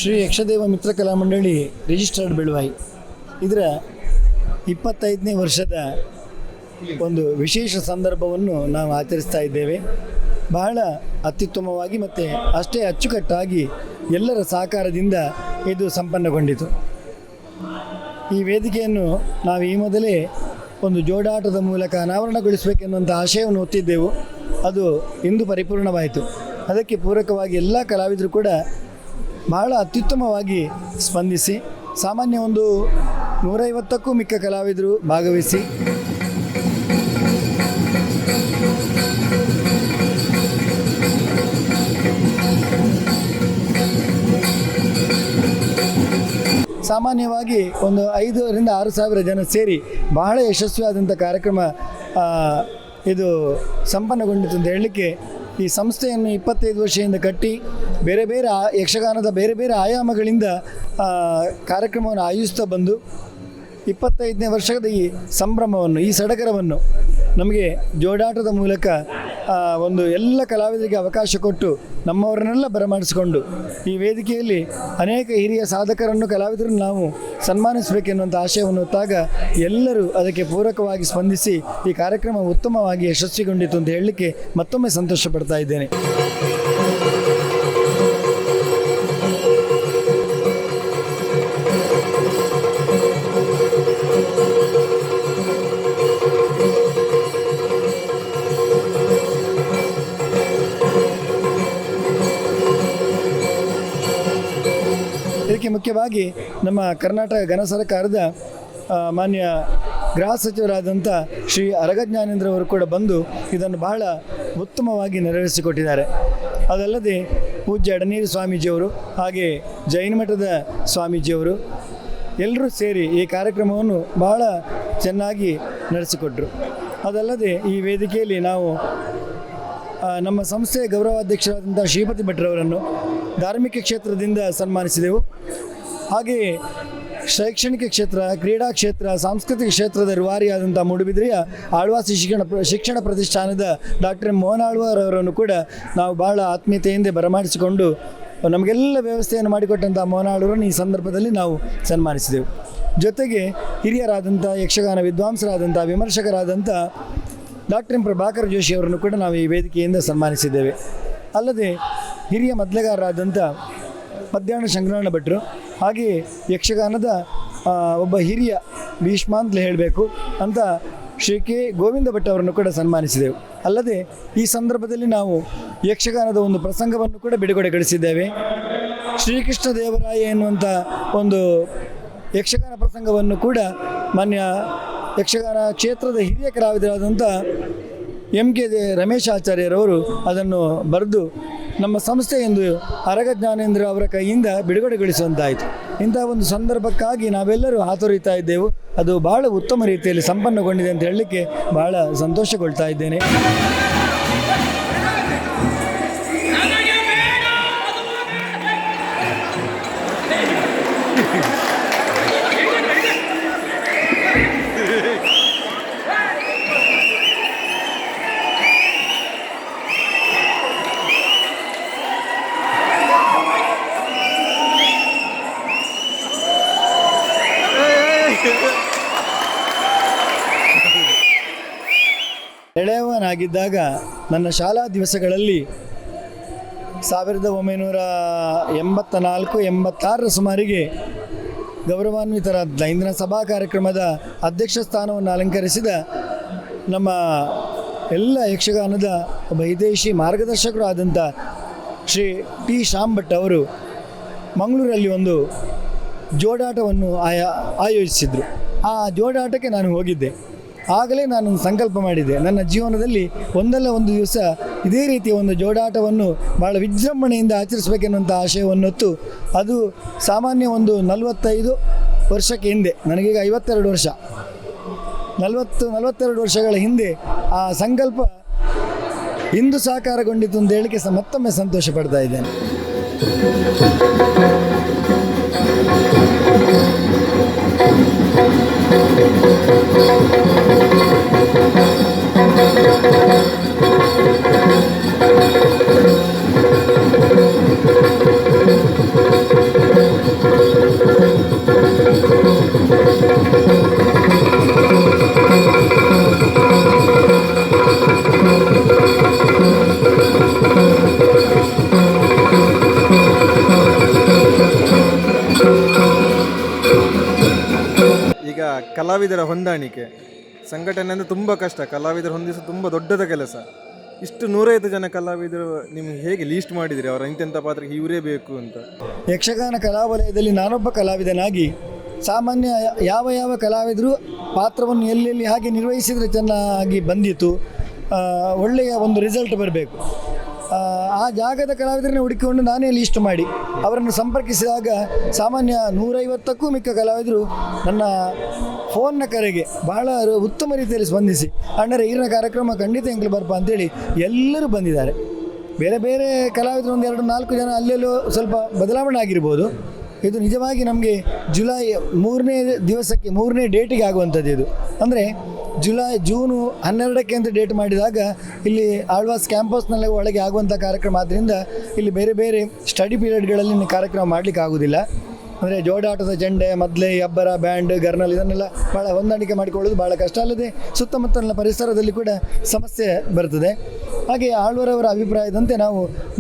ಶ್ರೀ ಯಕ್ಷದೇವ ಮಿತ್ರ ಕಲಾ ಮಂಡಳಿ ರಿಜಿಸ್ಟರ್ಡ್ ಬೆಳುವಾಯಿ ಇದರ 25ನೇ ವರ್ಷದ ಒಂದು ವಿಶೇಷ ಸಂದರ್ಭವನ್ನು ನಾವು ಆಚರಿಸ್ತಾ ಇದ್ದೇವೆ. ಬಹಳ ಅತ್ಯುತ್ತಮವಾಗಿ ಮತ್ತು ಅಷ್ಟೇ ಅಚ್ಚುಕಟ್ಟಾಗಿ ಎಲ್ಲರ ಸಹಕಾರದಿಂದ ಇದು ಸಂಪನ್ನಗೊಂಡಿತು. ಈ ವೇದಿಕೆಯನ್ನು ನಾವು ಈ ಮೊದಲೇ ಒಂದು ಜೋಡಾಟದ ಮೂಲಕ ಅನಾವರಣಗೊಳಿಸಬೇಕೆನ್ನುವಂಥ ಆಶಯವನ್ನು ಹೊತ್ತಿದ್ದೆವು. ಅದು ಇಂದು ಪರಿಪೂರ್ಣವಾಯಿತು. ಅದಕ್ಕೆ ಪೂರಕವಾಗಿ ಎಲ್ಲ ಕಲಾವಿದರು ಕೂಡ ಬಹಳ ಅತ್ಯುತ್ತಮವಾಗಿ ಸ್ಪಂದಿಸಿ ಸಾಮಾನ್ಯ ಒಂದು 150ಕ್ಕೂ ಮಿಕ್ಕ ಕಲಾವಿದರು ಭಾಗವಹಿಸಿ ಸಾಮಾನ್ಯವಾಗಿ ಒಂದು 5,000ರಿಂದ 6,000 ಜನ ಸೇರಿ ಬಹಳ ಯಶಸ್ವಿಯಾದಂಥ ಕಾರ್ಯಕ್ರಮ ಇದು ಸಂಪನ್ನಗೊಂಡಿತು ಅಂತ ಹೇಳಲಿಕ್ಕೆ, ಈ ಸಂಸ್ಥೆಯನ್ನು 25 ವರ್ಷದಿಂದ ಕಟ್ಟಿ ಬೇರೆ ಬೇರೆ ಯಕ್ಷಗಾನದ ಬೇರೆ ಬೇರೆ ಆಯಾಮಗಳಿಂದ ಕಾರ್ಯಕ್ರಮವನ್ನು ಆಯೋಜಿಸ್ತಾ ಬಂದು 25ನೇ ವರ್ಷದ ಈ ಸಂಭ್ರಮವನ್ನು, ಈ ಸಡಗರವನ್ನು ನಮಗೆ ಜೋಡಾಟದ ಮೂಲಕ ಒಂದು ಎಲ್ಲ ಕಲಾವಿದರಿಗೆ ಅವಕಾಶ ಕೊಟ್ಟು ನಮ್ಮವರನ್ನೆಲ್ಲ ಬರಮಾಡಿಸಿಕೊಂಡು ಈ ವೇದಿಕೆಯಲ್ಲಿ ಅನೇಕ ಹಿರಿಯ ಸಾಧಕರನ್ನು ಕಲಾವಿದರನ್ನು ನಾವು ಸನ್ಮಾನಿಸಬೇಕೆನ್ನುವಂಥ ಆಶಯವನ್ನು ಹೊತ್ತಾಗ ಎಲ್ಲರೂ ಅದಕ್ಕೆ ಪೂರಕವಾಗಿ ಸ್ಪಂದಿಸಿ ಈ ಕಾರ್ಯಕ್ರಮ ಉತ್ತಮವಾಗಿ ಯಶಸ್ವಿಗೊಂಡಿತು ಅಂತ ಹೇಳಲಿಕ್ಕೆ ಮತ್ತೊಮ್ಮೆ ಸಂತೋಷ ಪಡ್ತಾ ಇದ್ದೇನೆ. ಇದಕ್ಕೆ ಮುಖ್ಯವಾಗಿ ನಮ್ಮ ಕರ್ನಾಟಕ ಘನ ಸರ್ಕಾರದ ಮಾನ್ಯ ಗೃಹ ಸಚಿವರಾದಂಥ ಶ್ರೀ ಅರಗಜ್ಞಾನೇಂದ್ರ ಅವರು ಕೂಡ ಬಂದು ಇದನ್ನು ಬಹಳ ಉತ್ತಮವಾಗಿ ನೆರವೇರಿಸಿಕೊಟ್ಟಿದ್ದಾರೆ. ಅದಲ್ಲದೆ ಪೂಜ್ಯ ಅಡನೀರು ಸ್ವಾಮೀಜಿಯವರು, ಹಾಗೆ ಜೈನ ಮಠದ ಸ್ವಾಮೀಜಿಯವರು ಎಲ್ಲರೂ ಸೇರಿ ಈ ಕಾರ್ಯಕ್ರಮವನ್ನು ಬಹಳ ಚೆನ್ನಾಗಿ ನಡೆಸಿಕೊಟ್ರು. ಅದಲ್ಲದೆ ಈ ವೇದಿಕೆಯಲ್ಲಿ ನಾವು ನಮ್ಮ ಸಂಸ್ಥೆಯ ಗೌರವಾಧ್ಯಕ್ಷರಾದಂಥ ಶ್ರೀಪತಿ ಭಟ್ರವರನ್ನು ಧಾರ್ಮಿಕ ಕ್ಷೇತ್ರದಿಂದ ಸನ್ಮಾನಿಸಿದೆವು. ಹಾಗೆಯೇ ಶೈಕ್ಷಣಿಕ ಕ್ಷೇತ್ರ, ಕ್ರೀಡಾ ಕ್ಷೇತ್ರ, ಸಾಂಸ್ಕೃತಿಕ ಕ್ಷೇತ್ರದ ರೂವಾರಿಯಾದಂಥ ಮೂಡುಬಿದ್ರೆಯ ಆಳ್ವಾಸಿ ಶಿಕ್ಷಣ ಪ್ರತಿಷ್ಠಾನದ ಡಾಕ್ಟರ್ ಮೋಹನ್ ಆಳ್ವಾರವರನ್ನು ಕೂಡ ನಾವು ಬಹಳ ಆತ್ಮೀಯತೆಯಿಂದ ಬರಮಾಡಿಸಿಕೊಂಡು ನಮಗೆಲ್ಲ ವ್ಯವಸ್ಥೆಯನ್ನು ಮಾಡಿಕೊಟ್ಟಂಥ ಮೋಹನ್ ಆಳ್ವರನ್ನು ಈ ಸಂದರ್ಭದಲ್ಲಿ ನಾವು ಸನ್ಮಾನಿಸಿದೆವು. ಜೊತೆಗೆ ಹಿರಿಯರಾದಂಥ ಯಕ್ಷಗಾನ ವಿದ್ವಾಂಸರಾದಂಥ ವಿಮರ್ಶಕರಾದಂಥ ಡಾಕ್ಟರ್ ಪ್ರಭಾಕರ್ ಜೋಶಿ ಅವರನ್ನು ಕೂಡ ನಾವು ಈ ವೇದಿಕೆಯಿಂದ ಸನ್ಮಾನಿಸಿದ್ದೇವೆ. ಅಲ್ಲದೆ ಹಿರಿಯ ಮೊದಲೆಗಾರರಾದಂಥ ಮಧ್ಯಾಹ್ನ ಶಂಕರಣ್ಣ ಭಟ್ರು, ಹಾಗೆಯೇ ಯಕ್ಷಗಾನದ ಒಬ್ಬ ಹಿರಿಯ ಭೀಷ್ಮ ಅಂತಲೇ ಹೇಳಬೇಕು ಅಂತ ಶ್ರೀ ಕೆ ಗೋವಿಂದ ಭಟ್ ಅವರನ್ನು ಕೂಡ ಸನ್ಮಾನಿಸಿದೆವು. ಅಲ್ಲದೆ ಈ ಸಂದರ್ಭದಲ್ಲಿ ನಾವು ಯಕ್ಷಗಾನದ ಒಂದು ಪ್ರಸಂಗವನ್ನು ಕೂಡ ಬಿಡುಗಡೆಗೊಳಿಸಿದ್ದೇವೆ. ಶ್ರೀಕೃಷ್ಣ ದೇವರಾಯ ಎನ್ನುವಂಥ ಒಂದು ಯಕ್ಷಗಾನ ಪ್ರಸಂಗವನ್ನು ಕೂಡ ಮಾನ್ಯ ಯಕ್ಷಗಾನ ಕ್ಷೇತ್ರದ ಹಿರಿಯ ಕಲಾವಿದರಾದಂಥ ಕೆ ರಮೇಶ್ ಆಚಾರ್ಯರವರು ಅದನ್ನು ಬರೆದು ನಮ್ಮ ಸಂಸ್ಥೆ ಎಂದು ಅರಗಜ್ಞಾನೇಂದ್ರ ಅವರ ಕೈಯಿಂದ ಬಿಡುಗಡೆಗೊಳಿಸುವಂತಾಯಿತು. ಇಂತಹ ಒಂದು ಸಂದರ್ಭಕ್ಕಾಗಿ ನಾವೆಲ್ಲರೂ ಹಾತೊರೀತಾ ಇದ್ದೆವು. ಅದು ಬಹಳ ಉತ್ತಮ ರೀತಿಯಲ್ಲಿ ಸಂಪನ್ನಗೊಂಡಿದೆ ಅಂತ ಹೇಳಲಿಕ್ಕೆ ಬಹಳ ಸಂತೋಷಗೊಳ್ತಾ ಇದ್ದೇನೆ. ಎಳೆಯವನಾಗಿದ್ದಾಗ ನನ್ನ ಶಾಲಾ ದಿವಸಗಳಲ್ಲಿ 1984-86 ಸುಮಾರಿಗೆ ಗೌರವಾನ್ವಿತರಾದ ಇಂದಿನ ಸಭಾ ಕಾರ್ಯಕ್ರಮದ ಅಧ್ಯಕ್ಷ ಸ್ಥಾನವನ್ನು ಅಲಂಕರಿಸಿದ ನಮ್ಮ ಎಲ್ಲ ಯಕ್ಷಗಾನದ ಒಬ್ಬ ಹಿತೈಷಿ ಮಾರ್ಗದರ್ಶಕರು ಆದಂಥ ಶ್ರೀ ಟಿ ಶ್ಯಾಮ್ ಭಟ್ ಅವರು ಮಂಗಳೂರಲ್ಲಿ ಒಂದು ಜೋಡಾಟವನ್ನು ಆಯೋಜಿಸಿದರು. ಆ ಜೋಡಾಟಕ್ಕೆ ನಾನು ಹೋಗಿದ್ದೆ. ಆಗಲೇ ನಾನು ಸಂಕಲ್ಪ ಮಾಡಿದ್ದೆ, ನನ್ನ ಜೀವನದಲ್ಲಿ ಒಂದಲ್ಲ ಒಂದು ದಿವಸ ಇದೇ ರೀತಿಯ ಒಂದು ಜೋಡಾಟವನ್ನು ಭಾಳ ವಿಜೃಂಭಣೆಯಿಂದ ಆಚರಿಸಬೇಕೆನ್ನುವಂಥ ಆಶಯವನ್ನು ಹೊತ್ತು, ಅದು ಸಾಮಾನ್ಯ ಒಂದು 45 ವರ್ಷಕ್ಕೆ ಹಿಂದೆ, ನನಗೀಗ 52 ವರ್ಷ, 42 ವರ್ಷಗಳ ಹಿಂದೆ ಆ ಸಂಕಲ್ಪ ಇಂದು ಸಾಕಾರಗೊಂಡಿತು ಅಂತ ಹೇಳಿಕೆ ಮತ್ತೊಮ್ಮೆ ಸಂತೋಷ ಪಡ್ತಾ ಇದ್ದೇನೆ. ಕಲಾವಿದರ ಹೊಂದಾಣಿಕೆ ಸಂಘಟನೆ ಅಂದರೆ ತುಂಬ ಕಷ್ಟ. ಕಲಾವಿದರು ಹೊಂದಿಸೋದು ತುಂಬ ದೊಡ್ಡದ ಕೆಲಸ. ಇಷ್ಟು 105 ಜನ ಕಲಾವಿದರು ನಿಮ್ಗೆ ಹೇಗೆ ಲೀಸ್ಟ್ ಮಾಡಿದಿರಿ ಅವರ ಇಂತೆಂಥ ಪಾತ್ರಕ್ಕೆ ಇವರೇ ಬೇಕು ಅಂತ? ಯಕ್ಷಗಾನ ಕಲಾವಲಯದಲ್ಲಿ ನಾನೊಬ್ಬ ಕಲಾವಿದನಾಗಿ ಸಾಮಾನ್ಯ ಯಾವ ಕಲಾವಿದರು ಪಾತ್ರವನ್ನು ಎಲ್ಲೆಲ್ಲಿ ಹಾಗೆ ನಿರ್ವಹಿಸಿದರೆ ಚೆನ್ನಾಗಿ ಬಂದಿತು, ಒಳ್ಳೆಯ ಒಂದು ರಿಸಲ್ಟ್ ಬರಬೇಕು. ಆ ಜಾಗದ ಕಲಾವಿದರನ್ನೇ ಹುಡುಕಿಕೊಂಡು ನಾನೇ ಲೀಸ್ಟ್ ಮಾಡಿ ಅವರನ್ನು ಸಂಪರ್ಕಿಸಿದಾಗ ಸಾಮಾನ್ಯ 150ಕ್ಕೂ ಮಿಕ್ಕ ಕಲಾವಿದರು ನನ್ನ ಫೋನ್ನ ಕರೆಗೆ ಬಹಳ ಉತ್ತಮ ರೀತಿಯಲ್ಲಿ ಸ್ಪಂದಿಸಿ ಅಣ್ಣರೇ ಈರಿನ ಕಾರ್ಯಕ್ರಮ ಖಂಡಿತ ಎಂಕ್ಲು ಬರ್ಪ ಅಂತೇಳಿ ಎಲ್ಲರೂ ಬಂದಿದ್ದಾರೆ. ಬೇರೆ ಬೇರೆ ಕಲಾವಿದರು 1 2 4 ಜನ ಅಲ್ಲೆಲ್ಲೋ ಸ್ವಲ್ಪ ಬದಲಾವಣೆ ಆಗಿರ್ಬೋದು. ಇದು ನಿಜವಾಗಿ ನಮಗೆ ಜುಲೈ 3ನೇ ದಿವಸಕ್ಕೆ 3ನೇ ಡೇಟಿಗೆ ಆಗುವಂಥದ್ದು. ಇದು ಅಂದರೆ ಜೂನು 12ಕ್ಕೆ ಅಂತ ಡೇಟ್ ಮಾಡಿದಾಗ ಇಲ್ಲಿ ಆಳ್ವಾಸ್ ಕ್ಯಾಂಪಸ್ನಲ್ಲಿ ಒಳಗೆ ಆಗುವಂಥ ಕಾರ್ಯಕ್ರಮ ಆದ್ದರಿಂದ ಇಲ್ಲಿ ಬೇರೆ ಬೇರೆ ಸ್ಟಡಿ ಪೀರಿಯಡ್ಗಳಲ್ಲಿ ಕಾರ್ಯಕ್ರಮ ಮಾಡಲಿಕ್ಕೆ ಆಗೋದಿಲ್ಲ. ಅಂದರೆ ಜೋಡಾಟದ ಚೆಂಡೆ, ಮದ್ಲೆ, ಅಬ್ಬರ, ಬ್ಯಾಂಡ್, ಗರ್ನಲ್ ಇದನ್ನೆಲ್ಲ ಭಾಳ ಹೊಂದಾಣಿಕೆ ಮಾಡಿಕೊಳ್ಳೋದು ಭಾಳ ಕಷ್ಟ. ಅಲ್ಲದೆ ಸುತ್ತಮುತ್ತಲಿನ ಪರಿಸರದಲ್ಲಿ ಕೂಡ ಸಮಸ್ಯೆ ಬರ್ತದೆ. ಹಾಗೆ ಆಳ್ವರವರ ಅಭಿಪ್ರಾಯದಂತೆ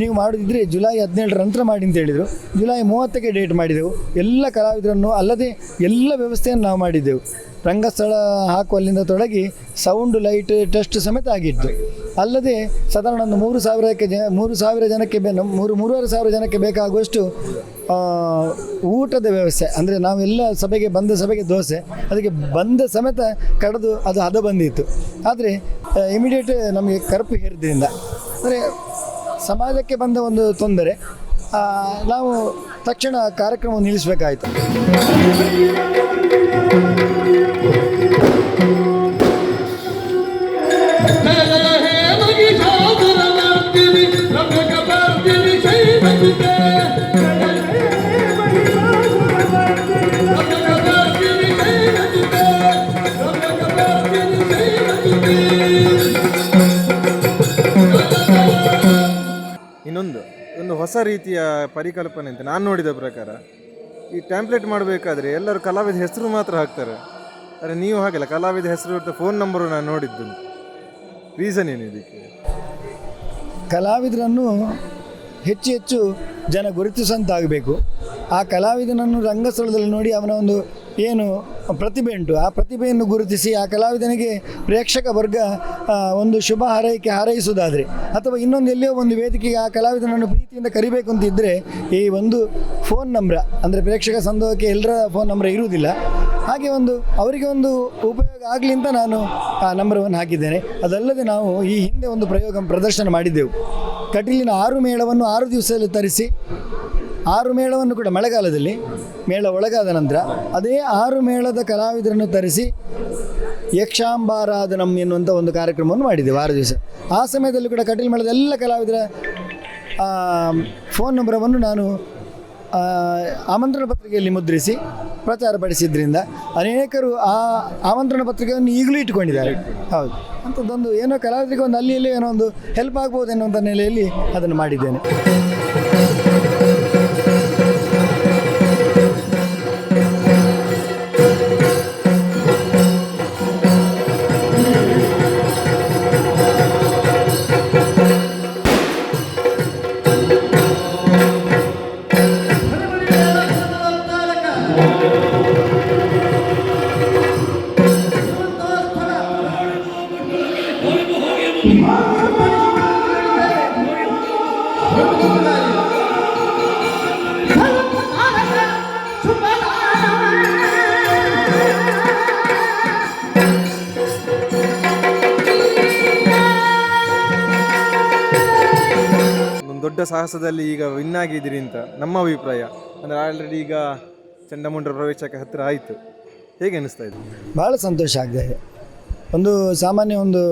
ನೀವು ಮಾಡೋದಿದ್ದರೆ ಜುಲೈ 17ರ ನಂತರ ಮಾಡಿ ಅಂತ ಹೇಳಿದರು. ಜುಲೈ 30ಕ್ಕೆ ಡೇಟ್ ಮಾಡಿದೆವು. ಎಲ್ಲ ಕಲಾವಿದರನ್ನು ಅಲ್ಲದೆ ಎಲ್ಲ ವ್ಯವಸ್ಥೆಯನ್ನು ನಾವು ಮಾಡಿದ್ದೆವು. ರಂಗಸ್ಥಳ ಹಾಕುವಲ್ಲಿಂದ ತೊಡಗಿ ಸೌಂಡ್, ಲೈಟ್, ಟೆಸ್ಟ್ ಸಮೇತ ಆಗಿತ್ತು. ಅಲ್ಲದೆ ಸಾಧಾರಣ ಒಂದು 3,000 ಜನಕ್ಕೆ 3,500 ಜನಕ್ಕೆ ಬೇಕಾಗುವಷ್ಟು ಊಟದ ವ್ಯವಸ್ಥೆ. ಅಂದರೆ ನಾವೆಲ್ಲ ಬಂದ ಸಭೆಗೆ ದೋಸೆ, ಅದಕ್ಕೆ ಬಂದ ಸಮೇತ ಕಡಿದು ಅದು ಹದ ಬಂದಿತ್ತು. ಆದರೆ ಇಮಿಡಿಯೇಟ್ ನಮಗೆ ಕರ್ಪು ಹೇರಿದ್ರಿಂದ ಅಂದರೆ ಸಮಾಜಕ್ಕೆ ಬಂದ ಒಂದು ತೊಂದರೆ, ನಾವು ತಕ್ಷಣ ಕಾರ್ಯಕ್ರಮ ನಿಲ್ಲಿಸಬೇಕಾಯಿತು. ಒಂದು ಹೊಸ ರೀತಿಯ ಪರಿಕಲ್ಪನೆ ಅಂತ ನಾನು ನೋಡಿದ ಪ್ರಕಾರ. ಈ ಟ್ಯಾಂಪ್ಲೆಟ್ ಮಾಡಬೇಕಾದ್ರೆ ಎಲ್ಲರೂ ಕಲಾವಿದ ಹೆಸರು ಮಾತ್ರ ಹಾಕ್ತಾರೆ. ಆದರೆ ನೀವು ಹಾಗೆಲ್ಲ ಕಲಾವಿದ ಹೆಸರು ಇರುತ್ತೆ, ಫೋನ್ ನಂಬರು ನಾನು ನೋಡಿದ್ದು. ರೀಸನ್ ಏನು ಇದಕ್ಕೆ? ಕಲಾವಿದರನ್ನು ಹೆಚ್ಚು ಜನ ಗುರುತಿಸಂತಾಗಬೇಕು. ಆ ಕಲಾವಿದನನ್ನು ರಂಗಸ್ಥಳದಲ್ಲಿ ನೋಡಿ ಅವನ ಒಂದು ಏನು ಪ್ರತಿಭೆ ಉಂಟು ಆ ಪ್ರತಿಭೆಯನ್ನು ಗುರುತಿಸಿ ಆ ಕಲಾವಿದನಿಗೆ ಪ್ರೇಕ್ಷಕ ವರ್ಗ ಒಂದು ಶುಭ ಹಾರೈಸುವುದಾದರೆ ಅಥವಾ ಇನ್ನೊಂದು ಎಲ್ಲಿಯೋ ಒಂದು ವೇದಿಕೆಗೆ ಆ ಕಲಾವಿದನನ್ನು ಪ್ರೀತಿಯಿಂದ ಕರಿಬೇಕು ಅಂತಿದ್ದರೆ ಈ ಒಂದು ಫೋನ್ ನಂಬರ್ ಅಂದರೆ ಪ್ರೇಕ್ಷಕ ಸಂದೋಹಕ್ಕೆ ಎಲ್ಲರ ಫೋನ್ ನಂಬರ್ ಇರುವುದಿಲ್ಲ. ಹಾಗೆ ಅವರಿಗೆ ಒಂದು ಉಪಯೋಗ ಆಗಲಿ ಅಂತ ನಾನು ಆ ನಂಬರವನ್ನು ಹಾಕಿದ್ದೇನೆ. ಅದಲ್ಲದೆ ನಾವು ಈ ಹಿಂದೆ ಒಂದು ಪ್ರದರ್ಶನ ಮಾಡಿದ್ದೆವು. ಕಟೀಲಿನ 6 ಮೇಳವನ್ನು 6 ದಿವಸದಲ್ಲಿ ತರಿಸಿ 6 ಮೇಳವನ್ನು ಕೂಡ ಮಳೆಗಾಲದಲ್ಲಿ ಮೇಳ ಒಳಗಾದ ನಂತರ ಅದೇ 6 ಮೇಳದ ಕಲಾವಿದರನ್ನು ತರಿಸಿ ಯಕ್ಷಾಂಬಾರಾಧನಂ ಎನ್ನುವಂಥ ಒಂದು ಕಾರ್ಯಕ್ರಮವನ್ನು ಮಾಡಿದ್ದೆವು 6 ದಿವಸ. ಆ ಸಮಯದಲ್ಲಿ ಕೂಡ ಕಟೀಲು ಮೇಳದ ಎಲ್ಲ ಕಲಾವಿದರ ಫೋನ್ ನಂಬರವನ್ನು ನಾನು ಆಮಂತ್ರಣ ಪತ್ರಿಕೆಯಲ್ಲಿ ಮುದ್ರಿಸಿ ಪ್ರಚಾರಪಡಿಸಿದ್ರಿಂದ ಅನೇಕರು ಆ ಆಮಂತ್ರಣ ಪತ್ರಿಕೆಯನ್ನು ಈಗಲೂ ಇಟ್ಟುಕೊಂಡಿದ್ದಾರೆ. ಹೌದು, ಅಂಥದ್ದೊಂದು ಏನೋ ಕಲಾವಿದರಿಗೆ ಒಂದು ಅಲ್ಲಿ ಏನೋ ಒಂದು ಹೆಲ್ಪ್ ಆಗ್ಬೋದು ಎನ್ನುವಂಥ ನೆಲೆಯಲ್ಲಿ ಅದನ್ನು ಮಾಡಿದ್ದೇನೆ. ದೊಡ್ಡ ಸಾಹಸದಲ್ಲಿ ಈಗ ವಿನ್ ಆಗಿದ್ದೀರಿ ಅಂತ ನಮ್ಮ ಅಭಿಪ್ರಾಯ. ಅಂದರೆ ಆಲ್ರೆಡಿ ಈಗ ಚಂಡಮುಂಡರ ಪ್ರವೇಶಕ್ಕೆ ಹತ್ತಿರ ಆಯಿತು. ಹೇಗೆ ಅನಿಸ್ತಾ ಇದೆ? ಭಾಳ ಸಂತೋಷ ಆಗ್ತಾ ಇದೆ. ಸಾಮಾನ್ಯ ಒಂದು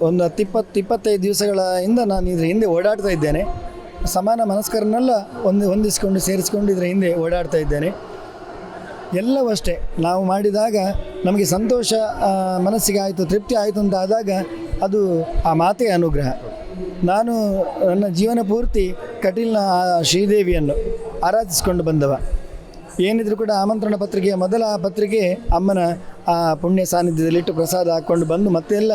10-25 ದಿವಸಗಳಿಂದ ನಾನು ಇದರ ಹಿಂದೆ ಓಡಾಡ್ತಾ ಇದ್ದೇನೆ. ಸಮಾನ ಮನಸ್ಕರನ್ನೆಲ್ಲ ಹೊಂದಿಸಿಕೊಂಡು ಸೇರಿಸಿಕೊಂಡು ಇದರ ಹಿಂದೆ ಓಡಾಡ್ತಾ ಇದ್ದೇನೆ. ಎಲ್ಲವೂ ಅಷ್ಟೇ, ನಾವು ಮಾಡಿದಾಗ ನಮಗೆ ಸಂತೋಷ ಮನಸ್ಸಿಗೆ ಆಯಿತು, ತೃಪ್ತಿ ಆಯಿತು ಅಂತ ಆದಾಗ ಅದು ಆ ಮಾತೆಯ ಅನುಗ್ರಹ. ನಾನು ನನ್ನ ಜೀವನ ಪೂರ್ತಿ ಕಟೀಲ್ನ ಶ್ರೀದೇವಿಯನ್ನು ಆರಾಧಿಸಿಕೊಂಡು ಬಂದವ. ಏನಿದ್ರು ಕೂಡ ಆಮಂತ್ರಣ ಪತ್ರಿಕೆಯ ಮೊದಲ ಪತ್ರಿಕೆ ಅಮ್ಮನ ಆ ಪುಣ್ಯ ಸಾನ್ನಿಧ್ಯದಲ್ಲಿಟ್ಟು ಪ್ರಸಾದ ಹಾಕ್ಕೊಂಡು ಬಂದು ಮತ್ತೆಲ್ಲ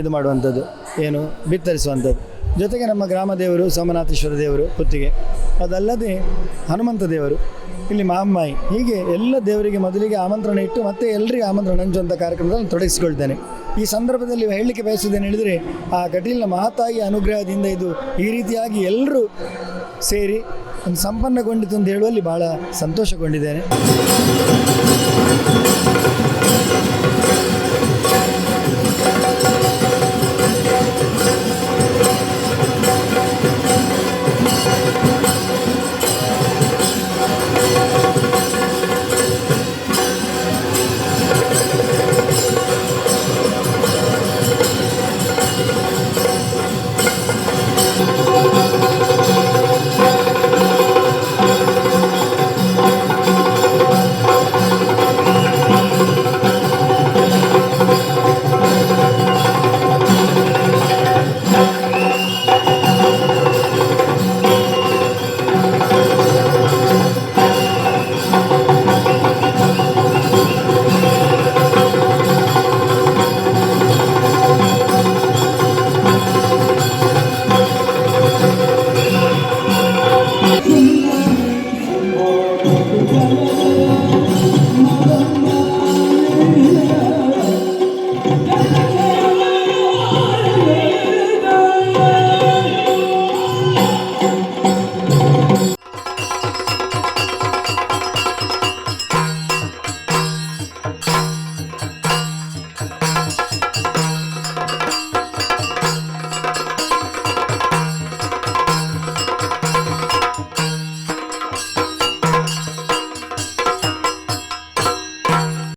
ಇದು ಮಾಡುವಂಥದ್ದು, ಏನು ಬಿತ್ತರಿಸುವಂಥದ್ದು. ಜೊತೆಗೆ ನಮ್ಮ ಗ್ರಾಮ ದೇವರು ಸೋಮನಾಥೇಶ್ವರ ದೇವರು ಪುತ್ತಿಗೆ, ಅದಲ್ಲದೆ ಹನುಮಂತ ದೇವರು, ಇಲ್ಲಿ ಮಹಾಮ್ಮಾಯಿ, ಹೀಗೆ ಎಲ್ಲ ದೇವರಿಗೆ ಮೊದಲಿಗೆ ಆಮಂತ್ರಣ ಇಟ್ಟು ಮತ್ತೆ ಎಲ್ಲರಿಗೆ ಆಮಂತ್ರಣ ಹಂಚುವಂಥ ಕಾರ್ಯಕ್ರಮದಲ್ಲಿ ತೊಡಗಿಸಿಕೊಳ್ತೇನೆ. ಈ ಸಂದರ್ಭದಲ್ಲಿ ಹೇಳಲಿಕ್ಕೆ ಬಯಸುವುದೇನು ಹೇಳಿದರೆ, ಆ ಕಟೀಲಿನ ಮಹಾತಾಯಿಯ ಅನುಗ್ರಹದಿಂದ ಇದು ಈ ರೀತಿಯಾಗಿ ಎಲ್ಲರೂ ಸೇರಿ ಒಂದು ಸಂಪನ್ನಗೊಂಡಿತು ಅಂತ ಹೇಳುವಲ್ಲಿ ಭಾಳ ಸಂತೋಷಗೊಂಡಿದ್ದೇನೆ.